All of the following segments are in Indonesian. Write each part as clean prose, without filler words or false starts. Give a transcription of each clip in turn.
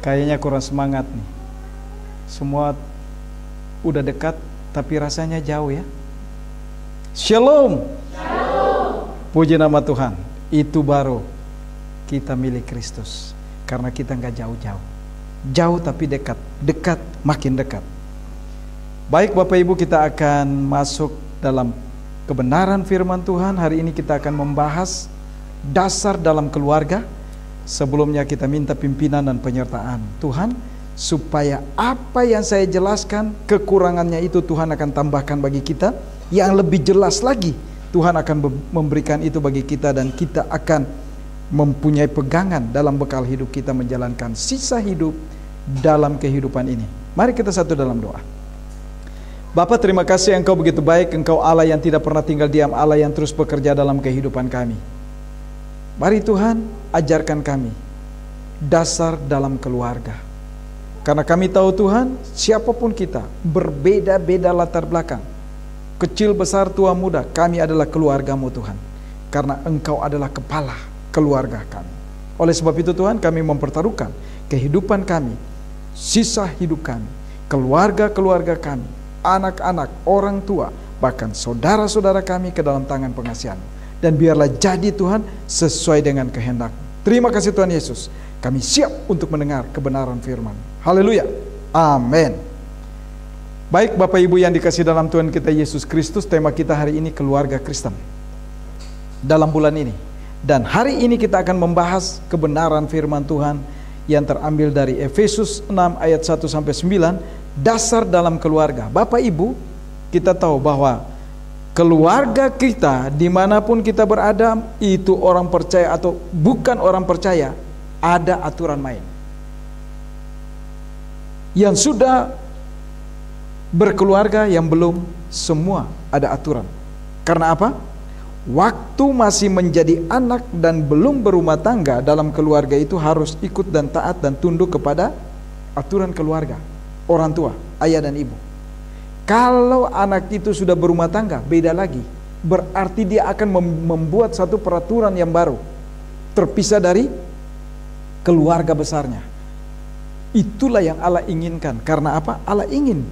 Kayaknya kurang semangat nih. Semua udah dekat tapi rasanya jauh ya. Shalom. Shalom. Puji nama Tuhan. Itu baru kita milik Kristus. Karena kita nggak jauh-jauh. Jauh tapi dekat. Dekat makin dekat. Baik Bapak Ibu, kita akan masuk dalam kebenaran firman Tuhan. Hari ini kita akan membahas dasar dalam keluarga. Sebelumnya kita minta pimpinan dan penyertaan Tuhan, supaya apa yang saya jelaskan, kekurangannya itu Tuhan akan tambahkan bagi kita. Yang lebih jelas lagi, Tuhan akan memberikan itu bagi kita, dan kita akan mempunyai pegangan dalam bekal hidup kita menjalankan sisa hidup dalam kehidupan ini. Mari kita satu dalam doa. Bapa, terima kasih Engkau begitu baik. Engkau Allah yang tidak pernah tinggal diam, Allah yang terus bekerja dalam kehidupan kami. Mari Tuhan, ajarkan kami dasar dalam keluarga. Karena kami tahu Tuhan, siapapun kita, berbeda-beda latar belakang, kecil, besar, tua, muda, kami adalah keluarga-Mu Tuhan. Karena Engkau adalah kepala keluarga kami. Oleh sebab itu Tuhan, kami mempertaruhkan kehidupan kami, sisa hidup kami, keluarga-keluarga kami, anak-anak, orang tua, bahkan saudara-saudara kami ke dalam tangan pengasihan-Mu. Dan biarlah jadi Tuhan sesuai dengan kehendak. Terima kasih Tuhan Yesus. Kami siap untuk mendengar kebenaran firman. Haleluya. Amin. Baik Bapak Ibu yang dikasihi dalam Tuhan kita Yesus Kristus, tema kita hari ini keluarga Kristen dalam bulan ini. Dan hari ini kita akan membahas kebenaran firman Tuhan yang terambil dari Efesus 6 ayat 1 sampai 9, dasar dalam keluarga. Bapak Ibu, kita tahu bahwa keluarga kita, dimanapun kita berada, itu orang percaya atau bukan orang percaya, ada aturan main. Yang sudah berkeluarga, yang belum, semua ada aturan. Karena apa? Waktu masih menjadi anak dan belum berumah tangga, dalam keluarga itu harus ikut dan taat dan tunduk kepada aturan keluarga, orang tua, ayah dan ibu. Kalau anak itu sudah berumah tangga, beda lagi. Berarti dia akan membuat satu peraturan yang baru, terpisah dari keluarga besarnya. Itulah yang Allah inginkan. Karena apa? Allah ingin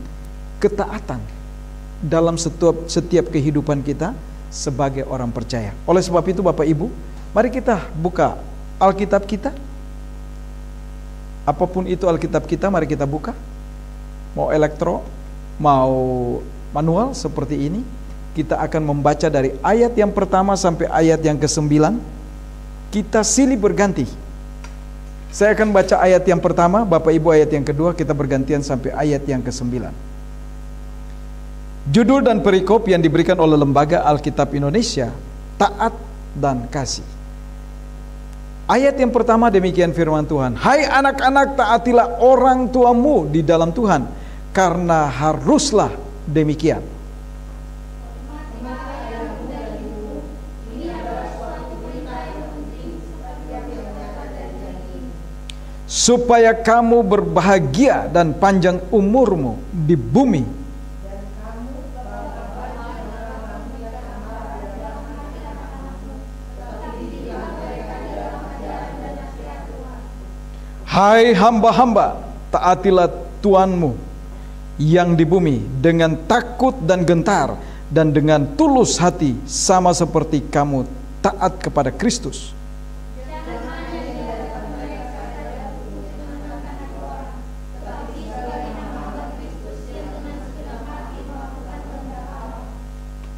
ketaatan dalam setiap kehidupan kita sebagai orang percaya. Oleh sebab itu Bapak Ibu, mari kita buka Alkitab kita. Apapun itu Alkitab kita, mari kita buka. Mau elektro, mau manual seperti ini. Kita akan membaca dari ayat yang pertama sampai ayat yang ke-9. Kita silih berganti. Saya akan baca ayat yang pertama, Bapak Ibu ayat yang kedua, kita bergantian sampai ayat yang ke-9. Judul dan perikop yang diberikan oleh Lembaga Alkitab Indonesia, Taat dan Kasih. Ayat yang pertama demikian firman Tuhan. Hai anak-anak, taatilah orang tuamu di dalam Tuhan, karena haruslah demikian. Supaya kamu berbahagia dan panjang umurmu di bumi. Hai hamba-hamba, taatilah Tuanmu yang di bumi dengan takut dan gentar dan dengan tulus hati, sama seperti kamu taat kepada Kristus.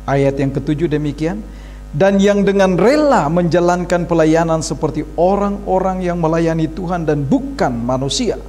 Ayat yang ke-7 demikian. Dan yang dengan rela menjalankan pelayanan seperti orang-orang yang melayani Tuhan dan bukan manusia.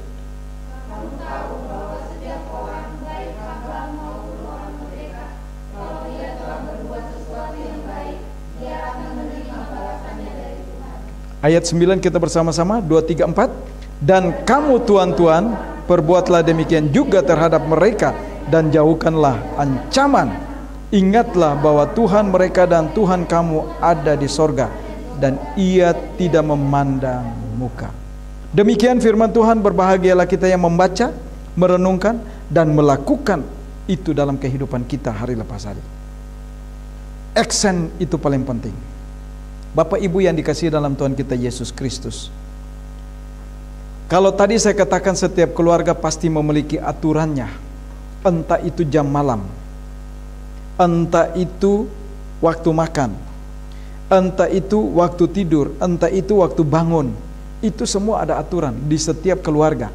Ayat 9 kita bersama-sama, 2, 3, 4. Dan kamu tuan-tuan, perbuatlah demikian juga terhadap mereka, dan jauhkanlah ancaman. Ingatlah bahwa Tuhan mereka dan Tuhan kamu ada di sorga, dan Ia tidak memandang muka. Demikian firman Tuhan. Berbahagialah kita yang membaca, merenungkan, dan melakukan itu dalam kehidupan kita hari lepas hari. Action itu paling penting. Bapak Ibu yang dikasihi dalam Tuhan kita Yesus Kristus, Kalau tadi saya katakan setiap keluarga pasti memiliki aturannya, entah itu jam malam, entah itu waktu makan, entah itu waktu tidur, entah itu waktu bangun. Itu semua ada aturan di setiap keluarga.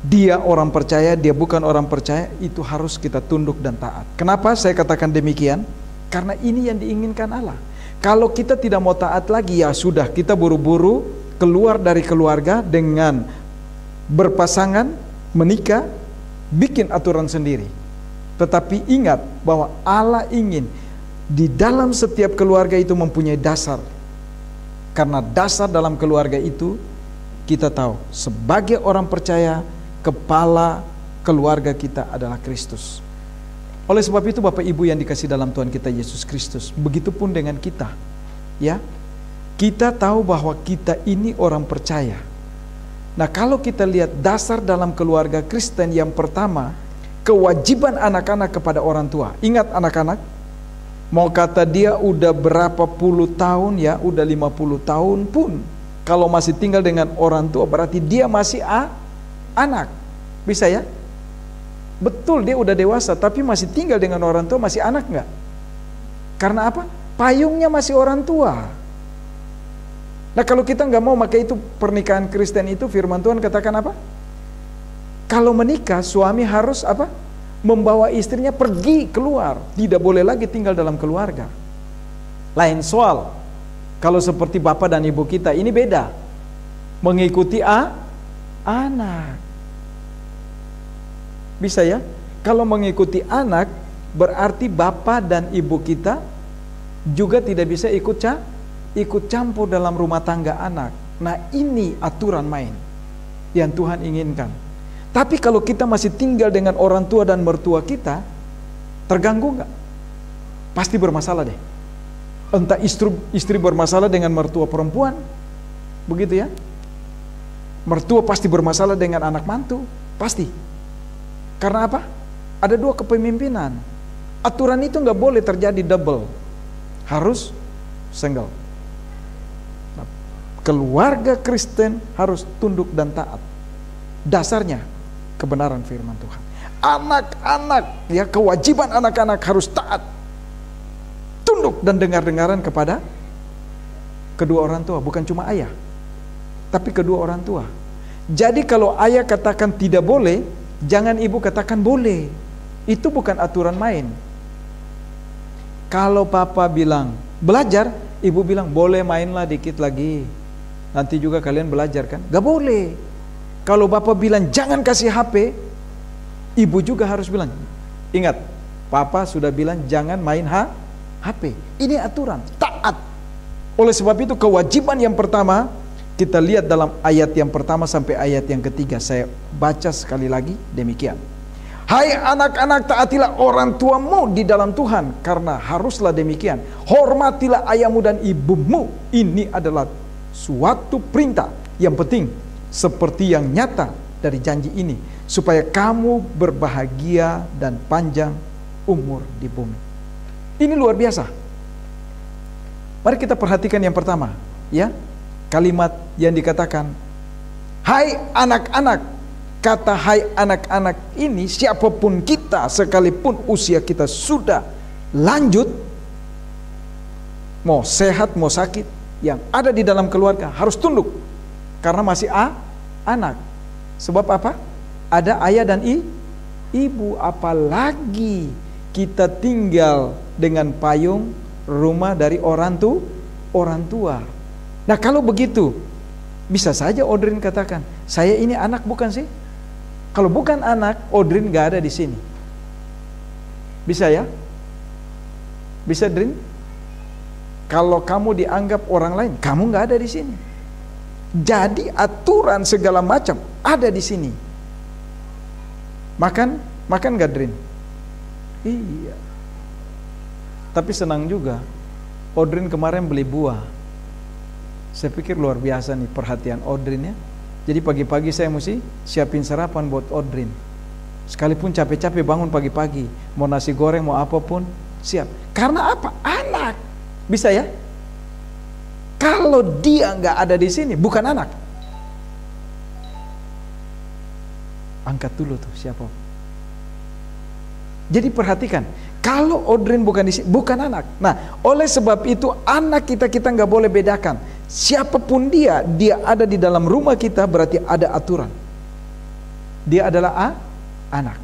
Dia orang percaya, dia bukan orang percaya, itu harus kita tunduk dan taat. Kenapa saya katakan demikian? Karena ini yang diinginkan Allah. Kalau kita tidak mau taat lagi, ya sudah, kita buru-buru keluar dari keluarga dengan berpasangan, menikah, bikin aturan sendiri. Tetapi ingat bahwa Allah ingin di dalam setiap keluarga itu mempunyai dasar. Karena dasar dalam keluarga itu, kita tahu sebagai orang percaya, kepala keluarga kita adalah Kristus. Oleh sebab itu Bapak Ibu yang dikasih dalam Tuhan kita Yesus Kristus, begitupun dengan kita, ya. Kita tahu bahwa kita ini orang percaya. Nah, kalau kita lihat dasar dalam keluarga Kristen, yang pertama, kewajiban anak-anak kepada orang tua. Ingat anak-anak, mau kata dia udah berapa puluh tahun ya, udah 50 tahun pun, kalau masih tinggal dengan orang tua berarti dia masih anak. Bisa ya? Betul, dia udah dewasa tapi masih tinggal dengan orang tua, masih anak nggak? Karena apa? Payungnya masih orang tua. Nah, kalau kita nggak mau pakai itu, pernikahan Kristen itu firman Tuhan katakan apa? Kalau menikah, suami harus apa? Membawa istrinya pergi keluar, tidak boleh lagi tinggal dalam keluarga. Lain soal kalau seperti bapak dan ibu kita, ini beda. Mengikuti anak. Bisa ya? Kalau mengikuti anak, berarti bapak dan ibu kita juga tidak bisa ikut campur dalam rumah tangga anak. Nah, ini aturan main yang Tuhan inginkan. Tapi kalau kita masih tinggal dengan orang tua dan mertua kita, terganggu nggak? Pasti bermasalah deh. Entah istri bermasalah dengan mertua perempuan, begitu ya. Mertua pasti bermasalah dengan anak mantu, pasti. Karena apa? Ada dua kepemimpinan. Aturan itu nggak boleh terjadi double, harus single. Nah, keluarga Kristen harus tunduk dan taat. Dasarnya kebenaran firman Tuhan. Anak-anak, ya, kewajiban anak-anak harus taat, tunduk dan dengar-dengaran kepada kedua orang tua, bukan cuma ayah, tapi kedua orang tua. Jadi kalau ayah katakan tidak boleh, jangan ibu katakan boleh. Itu bukan aturan main. Kalau papa bilang belajar, ibu bilang boleh, mainlah dikit lagi, nanti juga kalian belajar kan? Gak boleh. Kalau bapak bilang jangan kasih HP, ibu juga harus bilang, ingat, papa sudah bilang jangan main HP. Ini aturan, taat. Oleh sebab itu kewajiban yang pertama, kita lihat dalam ayat yang pertama sampai ayat yang ketiga. Saya baca sekali lagi demikian. Hai anak-anak, taatilah orang tuamu di dalam Tuhan, karena haruslah demikian. Hormatilah ayahmu dan ibumu. Ini adalah suatu perintah yang penting, seperti yang nyata dari janji ini, supaya kamu berbahagia dan panjang umur di bumi. Ini luar biasa. Mari kita perhatikan yang pertama, ya. Kalimat yang dikatakan, hai anak-anak. Kata hai anak-anak ini, siapapun kita, sekalipun usia kita sudah lanjut, mau sehat mau sakit, yang ada di dalam keluarga harus tunduk, karena masih anak. Sebab apa? Ada ayah dan ibu. Apalagi kita tinggal dengan payung rumah dari orang tua. Nah, kalau begitu, bisa saja Audrey katakan, saya ini anak bukan sih? Kalau bukan anak, Audrey gak ada di sini. Bisa ya? Bisa, Drin? Kalau kamu dianggap orang lain, kamu gak ada di sini. Jadi aturan segala macam ada di sini. Makan gak, Drin? Iya. Tapi senang juga, Audrey kemarin beli buah. Saya pikir luar biasa nih perhatian Audrey ya. Jadi pagi-pagi saya mesti siapin sarapan buat Audrey. Sekalipun capek-capek bangun pagi-pagi, mau nasi goreng mau apapun siap. Karena apa? Anak. Bisa ya? Kalau dia nggak ada di sini, bukan anak. angkat dulu tuh siapa. Jadi perhatikan, kalau Audrey bukan anak. Nah, oleh sebab itu anak kita nggak boleh bedakan. Siapapun dia ada di dalam rumah kita, berarti ada aturan. Dia adalah anak.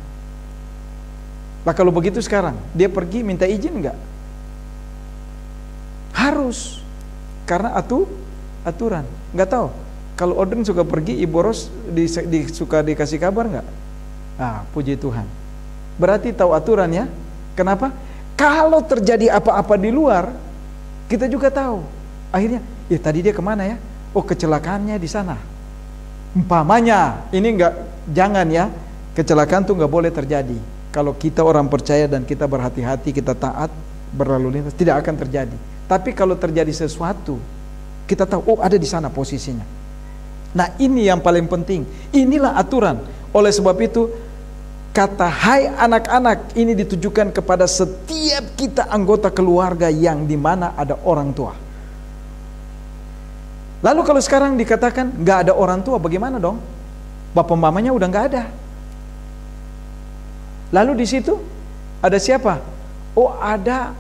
Nah kalau begitu sekarang, dia pergi minta izin nggak? Harus, karena aturan. Nggak tahu. Kalau Audrey suka pergi, Ibu Ros suka dikasih kabar nggak? Puji Tuhan. Berarti tahu aturannya. Kenapa? Kalau terjadi apa-apa di luar, kita juga tahu. Akhirnya, tadi dia kemana ya? Oh, kecelakaannya di sana. Umpamanya, ini jangan ya. Kecelakaan tuh nggak boleh terjadi. Kalau kita orang percaya dan kita berhati-hati, kita taat, berlalu lintas, tidak akan terjadi. Tapi kalau terjadi sesuatu, kita tahu, oh ada di sana posisinya. Nah ini yang paling penting. Inilah aturan. Oleh sebab itu, kata hai anak-anak ini ditujukan kepada setiap kita anggota keluarga yang dimana ada orang tua. Lalu kalau sekarang dikatakan nggak ada orang tua, bagaimana dong? Bapak mamanya udah nggak ada. Lalu di situ ada siapa? Oh ada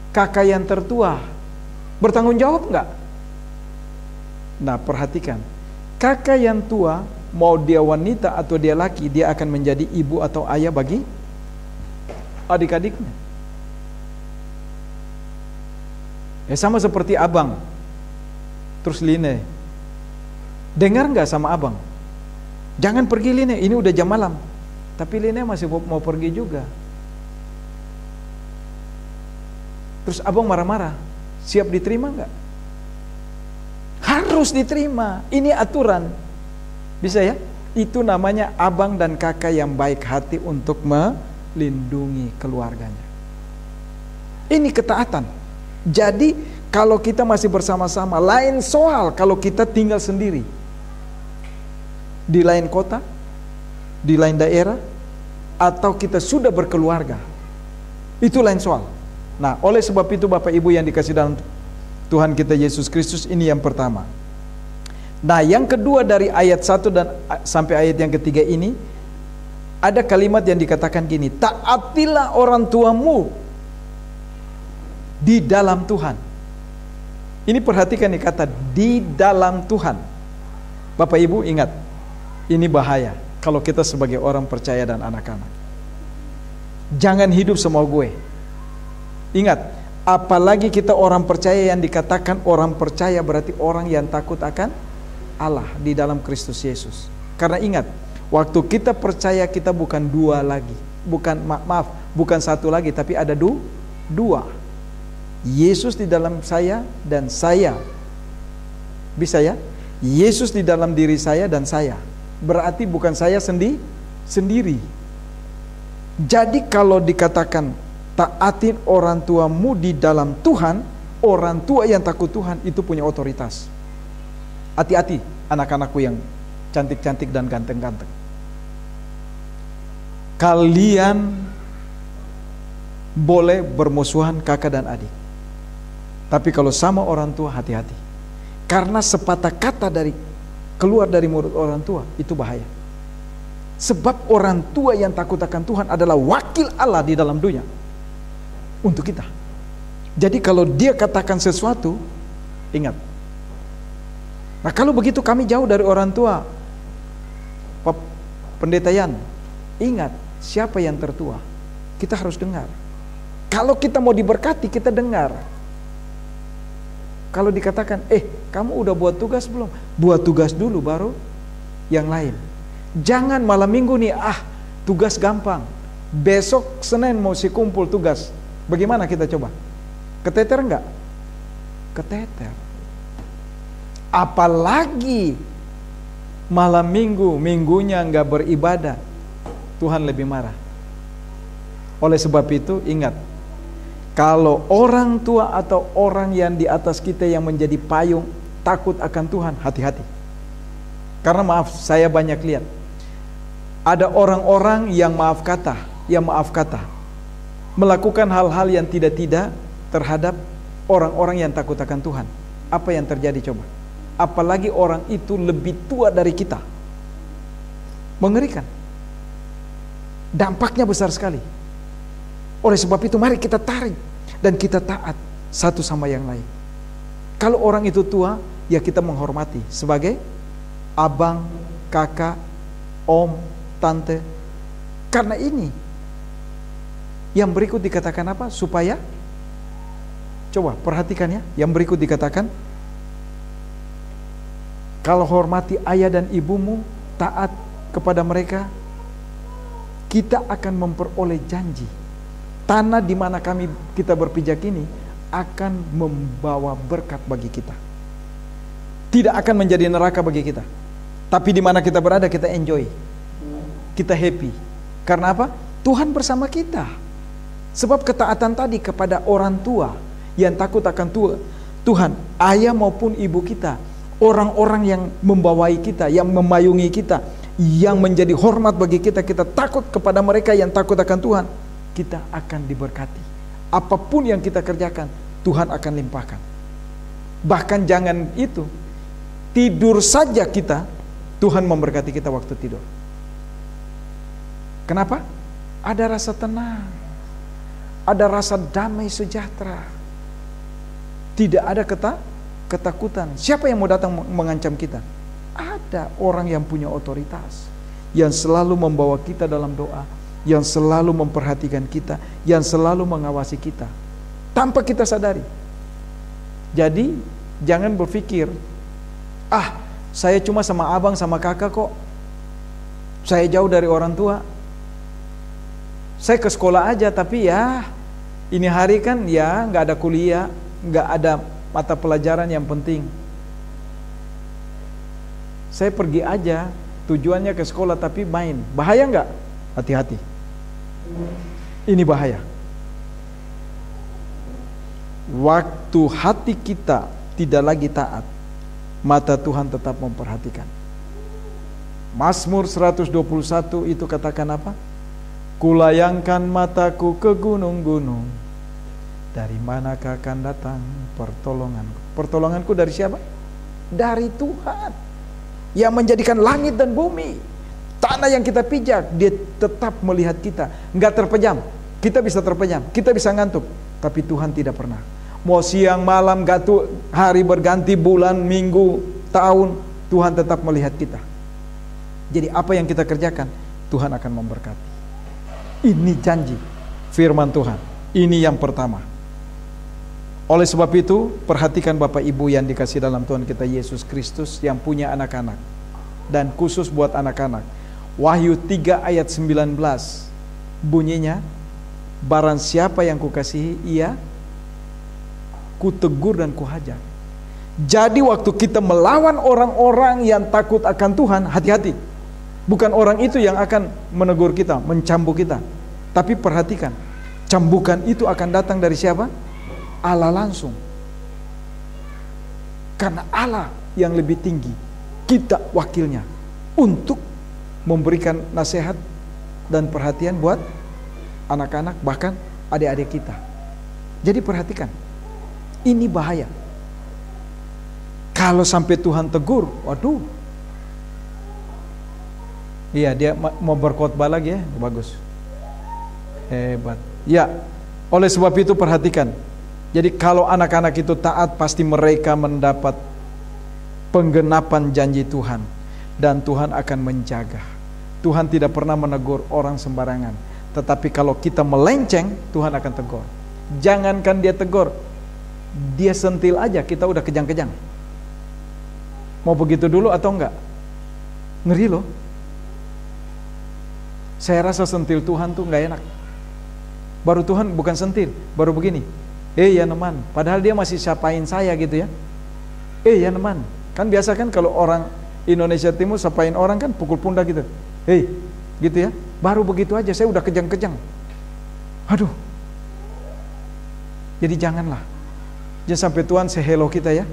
kakak yang tertua. Bertanggung jawab nggak? Nah perhatikan, kakak yang tua, mau dia wanita atau dia laki, dia akan menjadi ibu atau ayah bagi adik-adiknya. Sama seperti abang, terus Line, dengar nggak sama abang? Jangan pergi Line, ini udah jam malam. Tapi Line masih mau pergi juga. Terus abang marah-marah, siap diterima nggak? Harus diterima, ini aturan. Bisa ya? Itu namanya abang dan kakak yang baik hati untuk melindungi keluarganya. Ini ketaatan. Jadi kalau kita masih bersama-sama, lain soal kalau kita tinggal sendiri. Di lain kota, di lain daerah, atau kita sudah berkeluarga. Itu lain soal. Nah, oleh sebab itu Bapak Ibu yang dikasih dalam Tuhan kita Yesus Kristus, ini yang pertama. Nah yang kedua dari ayat 1 dan sampai ayat yang ketiga ini, ada kalimat yang dikatakan gini, taatilah orang tuamu di dalam Tuhan. Ini perhatikan nih kata di dalam Tuhan. Bapak Ibu ingat, ini bahaya kalau kita sebagai orang percaya dan anak-anak. Jangan hidup semau gue. Ingat, apalagi kita orang percaya, yang dikatakan orang percaya berarti orang yang takut akan Allah di dalam Kristus Yesus. Karena ingat, waktu kita percaya kita bukan dua lagi, bukan satu lagi, tapi ada dua. Yesus di dalam saya dan saya. Bisa ya? Yesus di dalam diri saya dan saya. Berarti bukan saya sendiri. Jadi kalau dikatakan taatin orang tuamu di dalam Tuhan, orang tua yang takut Tuhan itu punya otoritas. Hati-hati anak-anakku yang cantik-cantik dan ganteng-ganteng. Kalian boleh bermusuhan kakak dan adik. Tapi kalau sama orang tua, hati-hati. Karena sepatah kata keluar dari mulut orang tua itu bahaya. Sebab orang tua yang takut akan Tuhan adalah wakil Allah di dalam dunia untuk kita. Jadi kalau dia katakan sesuatu, ingat. Nah kalau begitu kami jauh dari orang tua, Pendeta Yan, ingat siapa yang tertua. Kita harus dengar. Kalau kita mau diberkati, kita dengar. Kalau dikatakan, kamu udah buat tugas belum? Buat tugas dulu baru yang lain. Jangan malam minggu nih, tugas gampang. Besok Senin mau kumpul tugas. Bagaimana kita coba? Keteter enggak? Keteter. Apalagi malam minggu, minggunya enggak beribadah, Tuhan lebih marah. Oleh sebab itu ingat, kalau orang tua atau orang yang di atas kita yang menjadi payung takut akan Tuhan, hati-hati. Karena maaf, saya banyak lihat ada orang-orang yang maaf kata melakukan hal-hal yang tidak terhadap orang-orang yang takut akan Tuhan. Apa yang terjadi coba? Apalagi orang itu lebih tua dari kita. Mengerikan. Dampaknya besar sekali. Oleh sebab itu mari kita tarik dan kita taat satu sama yang lain. Kalau orang itu tua, ya kita menghormati sebagai abang, kakak, om, tante. Karena ini yang berikut dikatakan apa? Supaya, coba perhatikan ya, yang berikut dikatakan, kalau hormati ayah dan ibumu, taat kepada mereka, kita akan memperoleh janji. Tanah di mana kita berpijak ini akan membawa berkat bagi kita. Tidak akan menjadi neraka bagi kita. Tapi di mana kita berada kita enjoy. Kita happy. Karena apa? Tuhan bersama kita. Sebab ketaatan tadi kepada orang tua yang takut akan Tuhan, ayah maupun ibu kita, orang-orang yang membawai kita, yang memayungi kita, yang menjadi hormat bagi kita, kita takut kepada mereka yang takut akan Tuhan, kita akan diberkati. Apapun yang kita kerjakan, Tuhan akan limpahkan. Bahkan jangan itu, tidur saja kita, Tuhan memberkati kita waktu tidur. Kenapa? Ada rasa tenang, ada rasa damai sejahtera. Tidak ada ketakutan. Siapa yang mau datang mengancam kita? Ada orang yang punya otoritas, yang selalu membawa kita dalam doa, yang selalu memperhatikan kita, yang selalu mengawasi kita tanpa kita sadari. Jadi jangan berpikir, saya cuma sama abang sama kakak kok, saya jauh dari orang tua, saya ke sekolah aja, tapi ya ini hari kan ya nggak ada kuliah, nggak ada mata pelajaran yang penting, saya pergi aja, tujuannya ke sekolah tapi main. Bahaya nggak? Hati-hati. Ini bahaya. Waktu hati kita tidak lagi taat, mata Tuhan tetap memperhatikan. Mazmur 121 itu katakan apa? Kulayangkan mataku ke gunung-gunung, dari manakah akan datang pertolonganku? Pertolonganku dari siapa? Dari Tuhan yang menjadikan langit dan bumi. Tanah yang kita pijak, dia tetap melihat kita, nggak terpejam. Kita bisa terpejam, kita bisa ngantuk, tapi Tuhan tidak pernah. Mau siang malam, hari berganti, bulan, minggu, tahun, Tuhan tetap melihat kita. Jadi apa yang kita kerjakan, Tuhan akan memberkati. Ini janji firman Tuhan. Ini yang pertama. Oleh sebab itu, perhatikan Bapak Ibu yang dikasih dalam Tuhan kita Yesus Kristus yang punya anak-anak, dan khusus buat anak-anak. Wahyu 3 ayat 19 bunyinya, barang siapa yang kukasihi, ia kutegur dan kuhajar. Jadi waktu kita melawan orang-orang yang takut akan Tuhan, hati-hati. Bukan orang itu yang akan menegur kita, mencambuk kita. Tapi perhatikan, cambukan itu akan datang dari siapa? Allah langsung. Karena Allah yang lebih tinggi, kita wakilnya untuk memberikan nasihat dan perhatian buat anak-anak, bahkan adik-adik kita. Jadi perhatikan, ini bahaya. Kalau sampai Tuhan tegur, waduh. Iya, dia mau berkhotbah lagi ya, bagus. Hebat. Ya, oleh sebab itu perhatikan. Jadi kalau anak-anak itu taat, pasti mereka mendapat penggenapan janji Tuhan. Dan Tuhan akan menjaga. Tuhan tidak pernah menegur orang sembarangan. Tetapi kalau kita melenceng, Tuhan akan tegur. Jangankan dia tegur, dia sentil aja, kita udah kejang-kejang. Mau begitu dulu atau enggak? Ngeri loh. Saya rasa sentil Tuhan tuh enggak enak. Baru Tuhan bukan sentil, baru begini. Ya teman, padahal dia masih sapain saya gitu ya. Ya teman, kan biasa kan kalau orang Indonesia Timur sapain orang kan pukul pundak gitu. Gitu ya. Baru begitu aja saya udah kejang-kejang. Aduh. Jadi janganlah. Jangan sampai Tuhan say hello kita ya.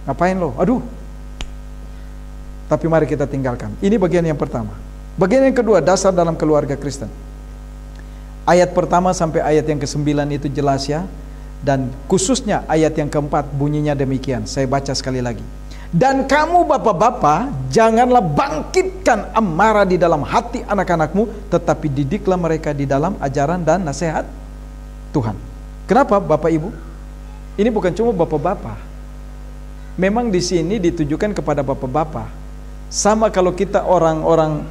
Ngapain lo? Aduh. Tapi mari kita tinggalkan. Ini bagian yang pertama. Bagian yang kedua, dasar dalam keluarga Kristen. Ayat pertama sampai ayat yang ke-9 itu jelas ya. Dan khususnya ayat yang keempat bunyinya demikian. Saya baca sekali lagi. Dan kamu bapak-bapak, janganlah bangkitkan amarah di dalam hati anak-anakmu, tetapi didiklah mereka di dalam ajaran dan nasihat Tuhan. Kenapa Bapak Ibu? Ini bukan cuma bapak-bapak. Memang di sini ditujukan kepada bapak-bapak. Sama kalau kita orang-orang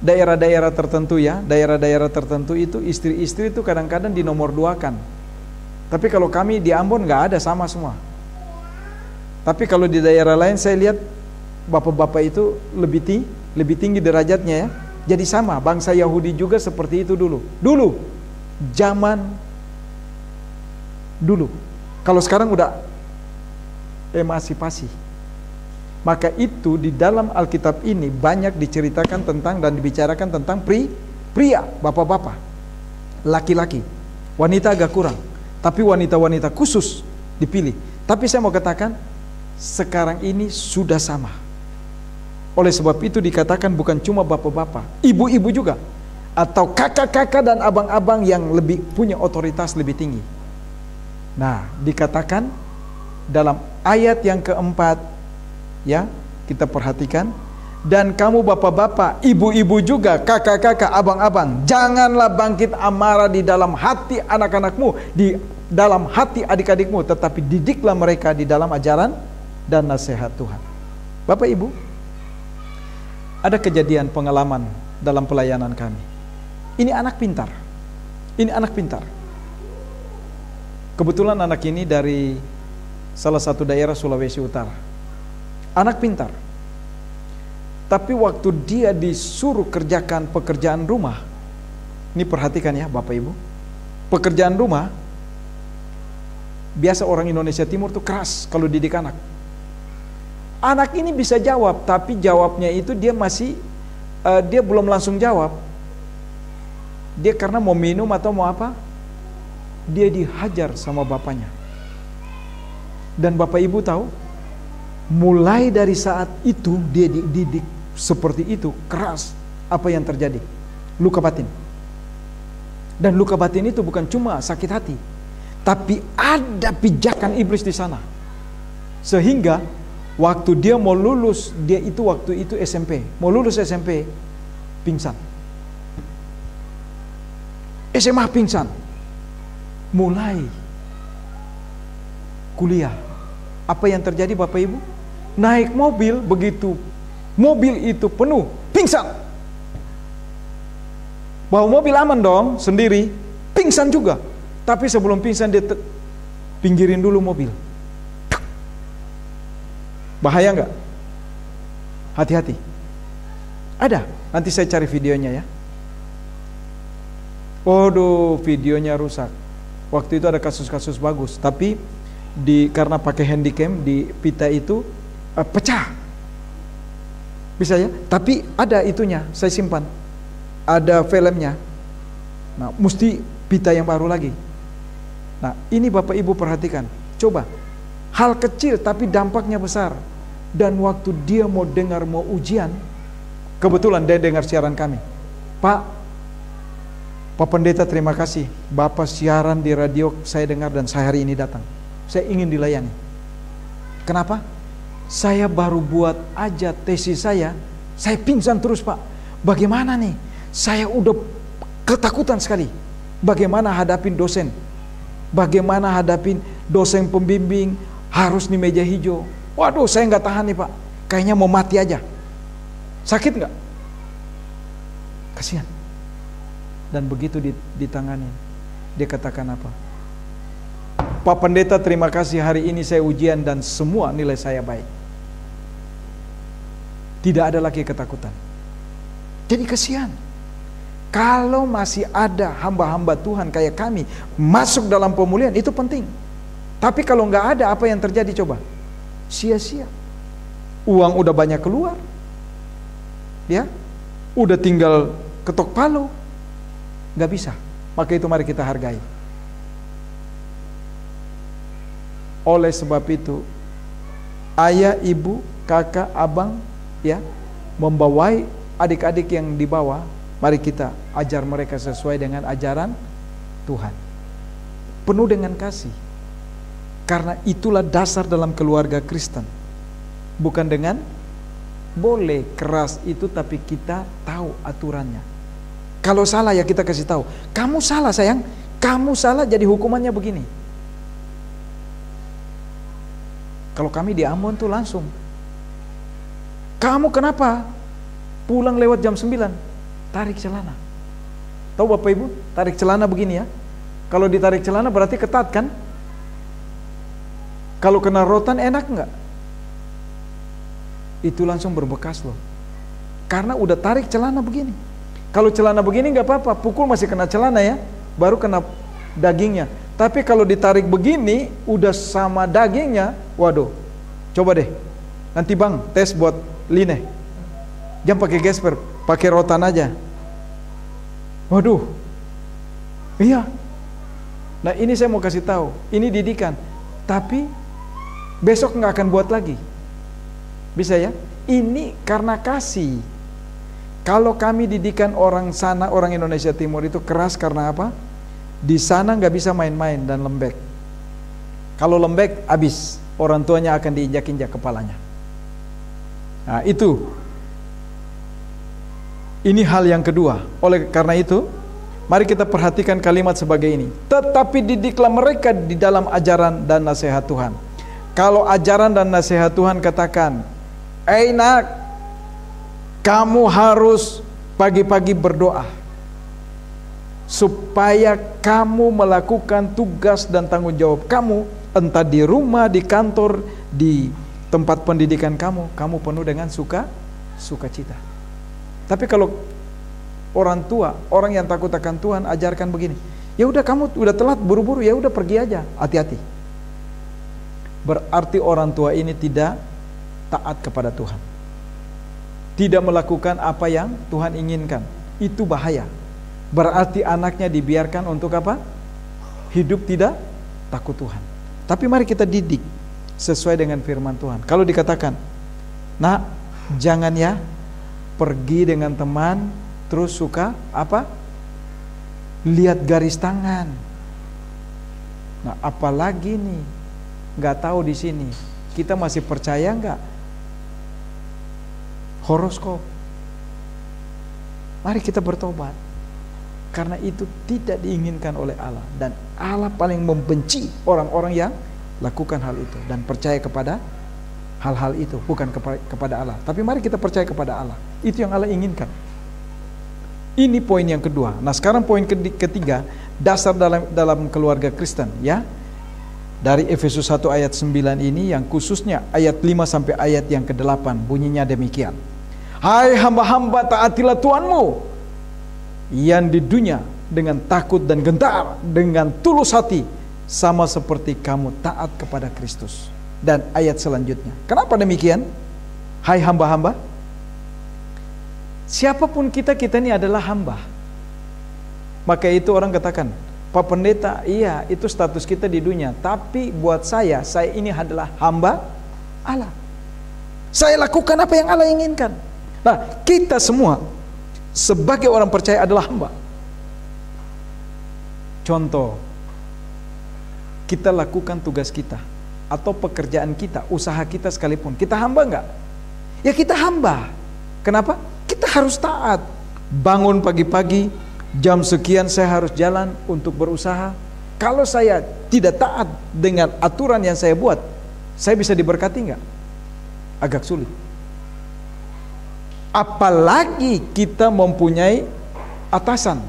daerah-daerah tertentu ya, daerah-daerah tertentu itu istri-istri itu kadang-kadang dinomor duakan. Tapi kalau kami di Ambon nggak ada, sama semua. Tapi kalau di daerah lain saya lihat bapak-bapak itu lebih tinggi derajatnya ya. Jadi sama, bangsa Yahudi juga seperti itu dulu. Zaman dulu. Kalau sekarang udah emansipasi. Maka itu di dalam Alkitab ini banyak diceritakan tentang dan dibicarakan tentang pria, bapak-bapak, laki-laki. Wanita agak kurang, tapi wanita-wanita khusus dipilih. Tapi saya mau katakan, sekarang ini sudah sama. Oleh sebab itu dikatakan bukan cuma bapak-bapak, ibu-ibu juga, atau kakak-kakak dan abang-abang yang lebih punya otoritas lebih tinggi. Nah, dikatakan dalam ayat yang keempat, ya, kita perhatikan, dan kamu bapak-bapak, ibu-ibu juga, kakak-kakak, abang-abang, janganlah bangkit amarah di dalam hati anak-anakmu, di dalam hati adik-adikmu, tetapi didiklah mereka di dalam ajaran dan nasihat Tuhan. Bapak Ibu, ada kejadian pengalaman dalam pelayanan kami. Ini anak pintar. Kebetulan anak ini dari salah satu daerah Sulawesi Utara. Anak pintar. Tapi waktu dia disuruh kerjakan pekerjaan rumah, ini perhatikan ya Bapak Ibu, pekerjaan rumah, biasa orang Indonesia Timur tuh keras kalau didik anak. Anak ini bisa jawab, tapi jawabnya itu dia masih, dia belum langsung jawab. Dia karena mau minum atau mau apa, dia dihajar sama bapaknya. Dan Bapak Ibu tahu, mulai dari saat itu dia dididik seperti itu, keras. Apa yang terjadi? Luka batin. Dan luka batin itu bukan cuma sakit hati, tapi ada pijakan iblis di sana. Sehingga waktu dia mau lulus, dia itu waktu itu SMP, mau lulus SMP, pingsan. SMA pingsan. Mulai kuliah, apa yang terjadi Bapak Ibu? Naik mobil, begitu mobil itu penuh, pingsan. Bawa mobil aman dong, sendiri, pingsan juga. Tapi sebelum pingsan dia pinggirin dulu mobil. Bahaya nggak? Hati-hati. Ada, nanti saya cari videonya ya. Waduh, videonya rusak. Waktu itu ada kasus-kasus bagus, tapi karena pakai handycam di pita itu pecah. Bisa ya? Tapi ada itunya, saya simpan. Ada filmnya. Nah, mesti pita yang baru lagi. Nah, ini Bapak Ibu perhatikan. Coba, hal kecil tapi dampaknya besar. Dan waktu dia mau ujian, kebetulan dia dengar siaran kami. Pak Pendeta, terima kasih, Bapak siaran di radio, saya dengar dan saya hari ini datang. Saya ingin dilayani. Kenapa? Saya baru buat aja tesis saya pingsan terus Pak. Bagaimana nih? Saya udah ketakutan sekali. Bagaimana hadapin dosen? Bagaimana hadapin dosen pembimbing harus di meja hijau? Waduh, saya nggak tahan nih Pak. Kayaknya mau mati aja. Sakit nggak? Kasihan. Dan begitu ditangani, dia katakan apa? Pak Pendeta, terima kasih, hari ini saya ujian dan semua nilai saya baik. Tidak ada lagi ketakutan. Jadi kasihan. Kalau masih ada hamba-hamba Tuhan kayak kami masuk dalam pemulihan, itu penting. Tapi kalau nggak ada, apa yang terjadi coba? Sia-sia. Uang udah banyak keluar, ya, udah tinggal ketok palu, nggak bisa. Maka itu mari kita hargai. Oleh sebab itu, ayah, ibu, kakak, abang, ya, membawai adik-adik yang di bawah, mari kita ajar mereka sesuai dengan ajaran Tuhan. Penuh dengan kasih. Karena itulah dasar dalam keluarga Kristen. Bukan dengan boleh keras itu, tapi kita tahu aturannya. Kalau salah ya kita kasih tahu, kamu salah sayang, kamu salah, jadi hukumannya begini. Kalau kami di Ambon tuh langsung, kamu kenapa pulang lewat jam 9? Tarik celana. Tahu Bapak Ibu, tarik celana begini ya. Kalau ditarik celana berarti ketat kan? Kalau kena rotan enak enggak? Itu langsung berbekas loh. Karena udah tarik celana begini. Kalau celana begini nggak apa-apa, pukul masih kena celana ya, baru kena dagingnya. Tapi kalau ditarik begini, udah sama dagingnya, waduh. Coba deh, nanti Bang tes buat Line. Jangan pakai gesper, pakai rotan aja. Waduh, iya. Nah ini saya mau kasih tahu, ini didikan. Tapi besok nggak akan buat lagi. Bisa ya? Ini karena kasih. Kalau kami didikan orang sana, orang Indonesia Timur itu keras karena apa? Di sana nggak bisa main-main dan lembek. Kalau lembek, habis. Orang tuanya akan diinjak-injak kepalanya. Nah itu. Ini hal yang kedua. Oleh karena itu, mari kita perhatikan kalimat sebagai ini. Tetapi didiklah mereka di dalam ajaran dan nasihat Tuhan. Kalau ajaran dan nasihat Tuhan katakan, nak, kamu harus pagi-pagi berdoa supaya kamu melakukan tugas dan tanggung jawab kamu, entah di rumah, di kantor, di tempat pendidikan kamu penuh dengan sukacita. Tapi kalau orang tua, orang yang takut akan Tuhan ajarkan begini, ya udah kamu udah telat buru-buru, ya udah pergi aja, hati-hati. Berarti orang tua ini tidak taat kepada Tuhan, tidak melakukan apa yang Tuhan inginkan. Itu bahaya. Berarti anaknya dibiarkan untuk apa? Hidup tidak takut Tuhan. Tapi mari kita didik sesuai dengan firman Tuhan. Kalau dikatakan, nak, jangan ya pergi dengan teman terus suka apa? Lihat garis tangan. Nah, apalagi nih, nggak tahu di sini kita masih percaya nggak horoskop? Mari kita bertobat, karena itu tidak diinginkan oleh Allah, dan Allah paling membenci orang-orang yang lakukan hal itu dan percaya kepada hal-hal itu, bukan kepada Allah. Tapi mari kita percaya kepada Allah. Itu yang Allah inginkan. Ini poin yang kedua. Nah, sekarang poin ketiga, dasar dalam keluarga Kristen ya. Dari Efesus 1 ayat 9 ini, yang khususnya ayat 5 sampai ayat yang ke-8, bunyinya demikian. Hai hamba-hamba, taatilah Tuhanmu yang di dunia dengan takut dan gentar, dengan tulus hati, sama seperti kamu taat kepada Kristus. Dan ayat selanjutnya, kenapa demikian? Hai hamba-hamba, siapapun kita ini adalah hamba. Maka itu orang katakan, Pak Pendeta, iya itu status kita di dunia, tapi buat saya ini adalah hamba Allah. Saya lakukan apa yang Allah inginkan. Nah, kita semua sebagai orang percaya adalah hamba. Contoh, kita lakukan tugas kita atau pekerjaan kita, usaha kita sekalipun, kita hamba enggak? Ya kita hamba. Kenapa? Kita harus taat. Bangun pagi-pagi, jam sekian saya harus jalan untuk berusaha. Kalau saya tidak taat dengan aturan yang saya buat, saya bisa diberkati enggak? Agak sulit. Apalagi kita mempunyai atasan.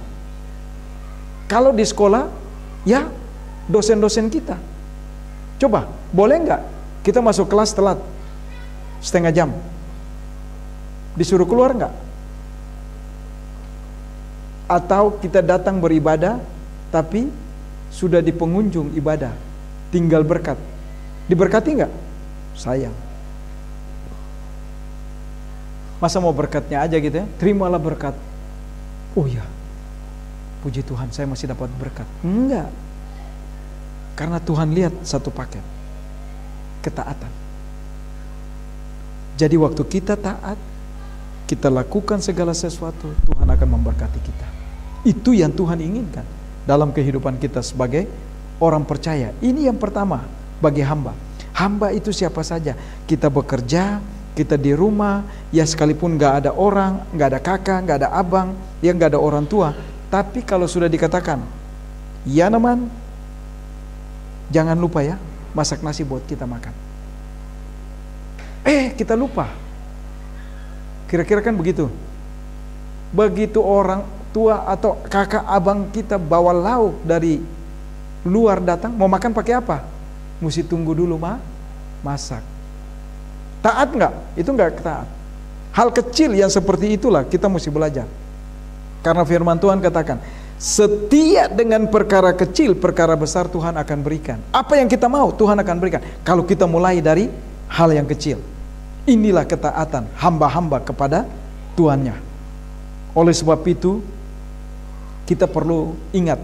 Kalau di sekolah, ya dosen-dosen kita. Coba, boleh enggak kita masuk kelas telat setengah jam? Disuruh keluar enggak? Atau kita datang beribadah tapi sudah di pengunjung ibadah, tinggal berkat, diberkati enggak? Sayang. Masa mau berkatnya aja gitu ya? Terimalah berkat. Oh ya, puji Tuhan saya masih dapat berkat. Enggak. Karena Tuhan lihat satu paket, ketaatan. Jadi waktu kita taat, kita lakukan segala sesuatu, Tuhan akan memberkati kita. Itu yang Tuhan inginkan dalam kehidupan kita sebagai orang percaya. Ini yang pertama bagi hamba. Hamba itu siapa saja. Kita bekerja, kita di rumah, ya sekalipun gak ada orang, gak ada kakak, gak ada abang, ya gak ada orang tua. Tapi kalau sudah dikatakan, ya Naman, jangan lupa ya, masak nasi buat kita makan. Kita lupa. Kira-kira kan begitu. Begitu orang tua atau kakak abang kita bawa lauk dari luar datang, mau makan pakai apa? Mesti tunggu dulu masak. Taat nggak? Itu nggak taat. Hal kecil yang seperti itulah kita mesti belajar. Karena firman Tuhan katakan, setia dengan perkara kecil, perkara besar Tuhan akan berikan. Apa yang kita mau Tuhan akan berikan. Kalau kita mulai dari hal yang kecil. Inilah ketaatan hamba-hamba kepada Tuannya. Oleh sebab itu, kita perlu ingat,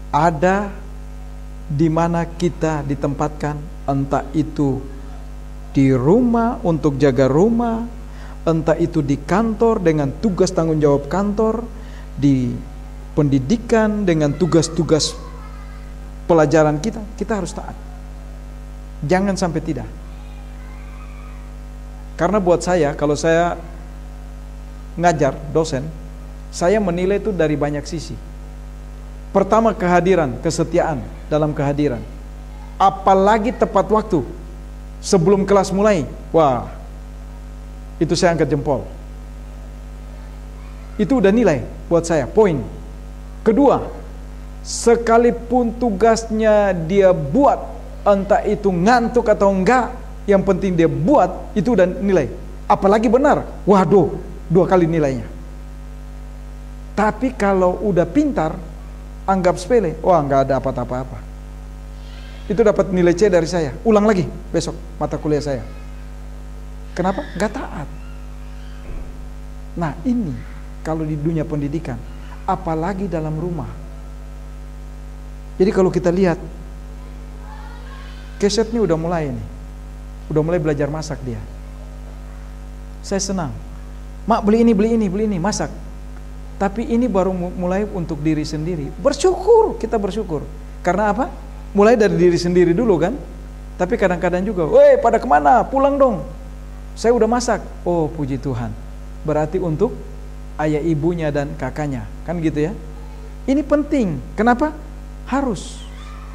ada di mana kita ditempatkan, entah itu di rumah untuk jaga rumah, entah itu di kantor dengan tugas tanggung jawab kantor, di pendidikan dengan tugas-tugas pelajaran kita harus taat. Jangan sampai tidak. Karena buat saya, kalau saya ngajar, dosen, saya menilai itu dari banyak sisi. Pertama, kehadiran, kesetiaan dalam kehadiran. Apalagi tepat waktu sebelum kelas mulai. Wah, itu saya angkat jempol. Itu udah nilai buat saya, poin. Kedua, sekalipun tugasnya dia buat, entah itu ngantuk atau enggak, yang penting dia buat, itu udah nilai. Apalagi benar, waduh, 2 kali nilainya. Tapi kalau udah pintar, anggap sepele, wah nggak ada apa-apa. Itu dapat nilai C dari saya. Ulang lagi besok mata kuliah saya. Kenapa? Nggak taat. Nah ini kalau di dunia pendidikan, apalagi dalam rumah. Jadi kalau kita lihat, Keset ini udah mulai nih, udah mulai belajar masak dia. Saya senang. Mak beli ini, masak. Tapi ini baru mulai untuk diri sendiri. Bersyukur, kita bersyukur. Karena apa? Mulai dari diri sendiri dulu kan. Tapi kadang-kadang juga, woi pada kemana? Pulang dong. Saya udah masak. Oh puji Tuhan. Berarti untuk ayah ibunya dan kakaknya. Kan gitu ya. Ini penting. Kenapa? Harus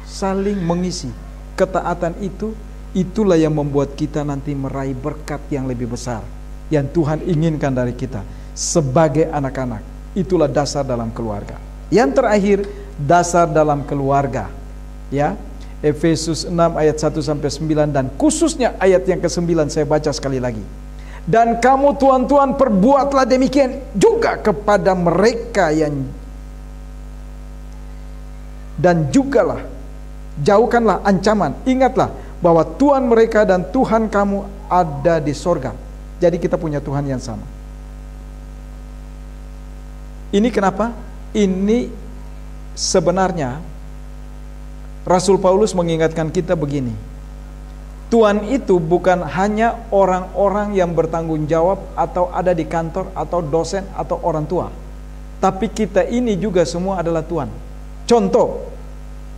saling mengisi. Ketaatan itu, itulah yang membuat kita nanti meraih berkat yang lebih besar. Yang Tuhan inginkan dari kita. Sebagai anak-anak. Itulah dasar dalam keluarga. Yang terakhir, dasar dalam keluarga. Ya, Efesus 6 ayat 1 sampai 9 dan khususnya ayat yang ke-9 saya baca sekali lagi. Dan kamu tuan-tuan perbuatlah demikian juga kepada mereka yang, dan jugalah jauhkanlah ancaman. Ingatlah bahwa Tuhan mereka dan Tuhan kamu ada di sorga. Jadi kita punya Tuhan yang sama. Ini kenapa? Ini sebenarnya Rasul Paulus mengingatkan kita begini. Tuhan itu bukan hanya orang-orang yang bertanggung jawab atau ada di kantor atau dosen atau orang tua. Tapi kita ini juga semua adalah Tuhan. Contoh,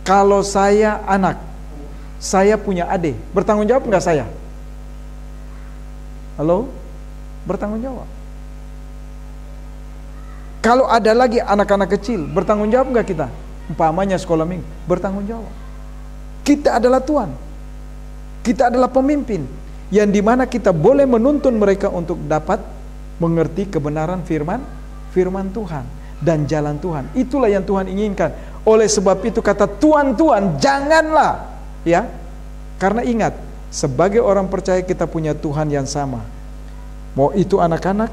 kalau saya anak, saya punya adik, bertanggung jawab nggak saya? Halo? Bertanggung jawab. Kalau ada lagi anak-anak kecil, bertanggung jawab nggak kita? Umpamanya sekolah minggu, bertanggung jawab. Kita adalah Tuhan. Kita adalah pemimpin yang dimana kita boleh menuntun mereka untuk dapat mengerti kebenaran firman Tuhan dan jalan Tuhan. Itulah yang Tuhan inginkan. Oleh sebab itu kata Tuhan, janganlah ya. Karena ingat, sebagai orang percaya kita punya Tuhan yang sama. Mau itu anak-anak,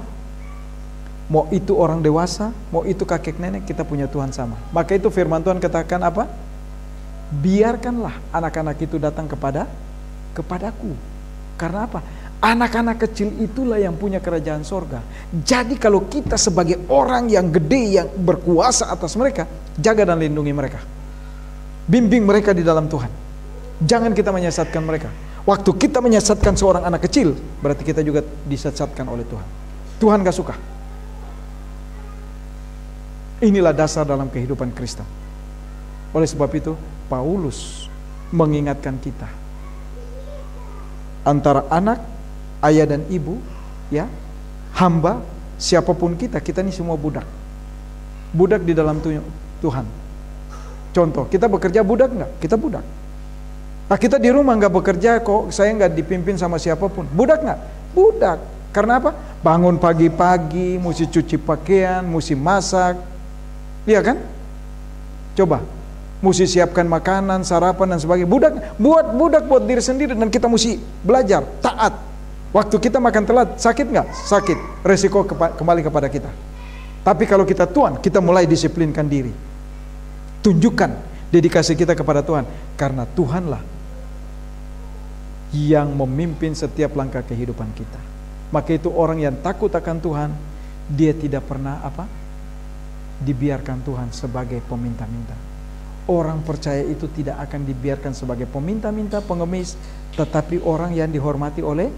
mau itu orang dewasa, mau itu kakek nenek, kita punya Tuhan sama. Maka itu firman Tuhan katakan apa? Biarkanlah anak-anak itu datang kepadaku. Karena apa? Anak-anak kecil itulah yang punya kerajaan sorga. Jadi kalau kita sebagai orang yang gede, yang berkuasa atas mereka, jaga dan lindungi mereka. Bimbing mereka di dalam Tuhan. Jangan kita menyesatkan mereka. Waktu kita menyesatkan seorang anak kecil, berarti kita juga disesatkan oleh Tuhan. Tuhan gak suka. Inilah dasar dalam kehidupan Kristen. Oleh sebab itu, Paulus mengingatkan kita. Antara anak, ayah dan ibu, ya, hamba, siapapun kita ini semua budak. Budak di dalam Tuhan. Contoh, kita bekerja budak nggak? Kita budak. Nah, kita di rumah nggak bekerja kok, saya nggak dipimpin sama siapapun. Budak nggak? Budak. Karena apa? Bangun pagi-pagi, mesti cuci pakaian, mesti masak. Iya kan? Coba, mesti siapkan makanan, sarapan dan sebagainya. Budak buat diri sendiri, dan kita mesti belajar, taat. Waktu kita makan telat, sakit nggak? Sakit. Resiko kembali kepada kita. Tapi kalau kita Tuhan, kita mulai disiplinkan diri. Tunjukkan dedikasi kita kepada Tuhan, karena Tuhanlah yang memimpin setiap langkah kehidupan kita. Maka itu orang yang takut akan Tuhan, dia tidak pernah dibiarkan Tuhan sebagai peminta-minta. Orang percaya itu tidak akan dibiarkan sebagai peminta-minta, pengemis, tetapi orang yang dihormati oleh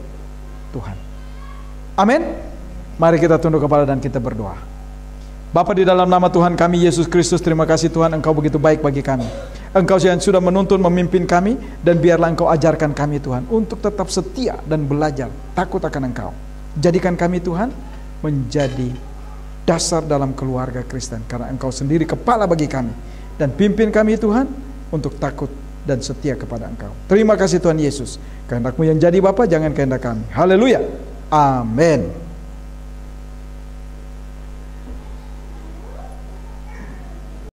Tuhan. Amin. Mari kita tunduk kepala dan kita berdoa. Bapa, di dalam nama Tuhan kami Yesus Kristus, terima kasih Tuhan, Engkau begitu baik bagi kami. Engkau yang sudah menuntun, memimpin kami, dan biarlah Engkau ajarkan kami Tuhan untuk tetap setia dan belajar takut akan Engkau. Jadikan kami Tuhan menjadi dasar dalam keluarga Kristen, karena Engkau sendiri kepala bagi kami, dan pimpin kami Tuhan untuk takut dan setia kepada Engkau. Terima kasih Tuhan Yesus. Kehendak-Mu yang jadi Bapa, jangan kehendak kami. Haleluya. Amin.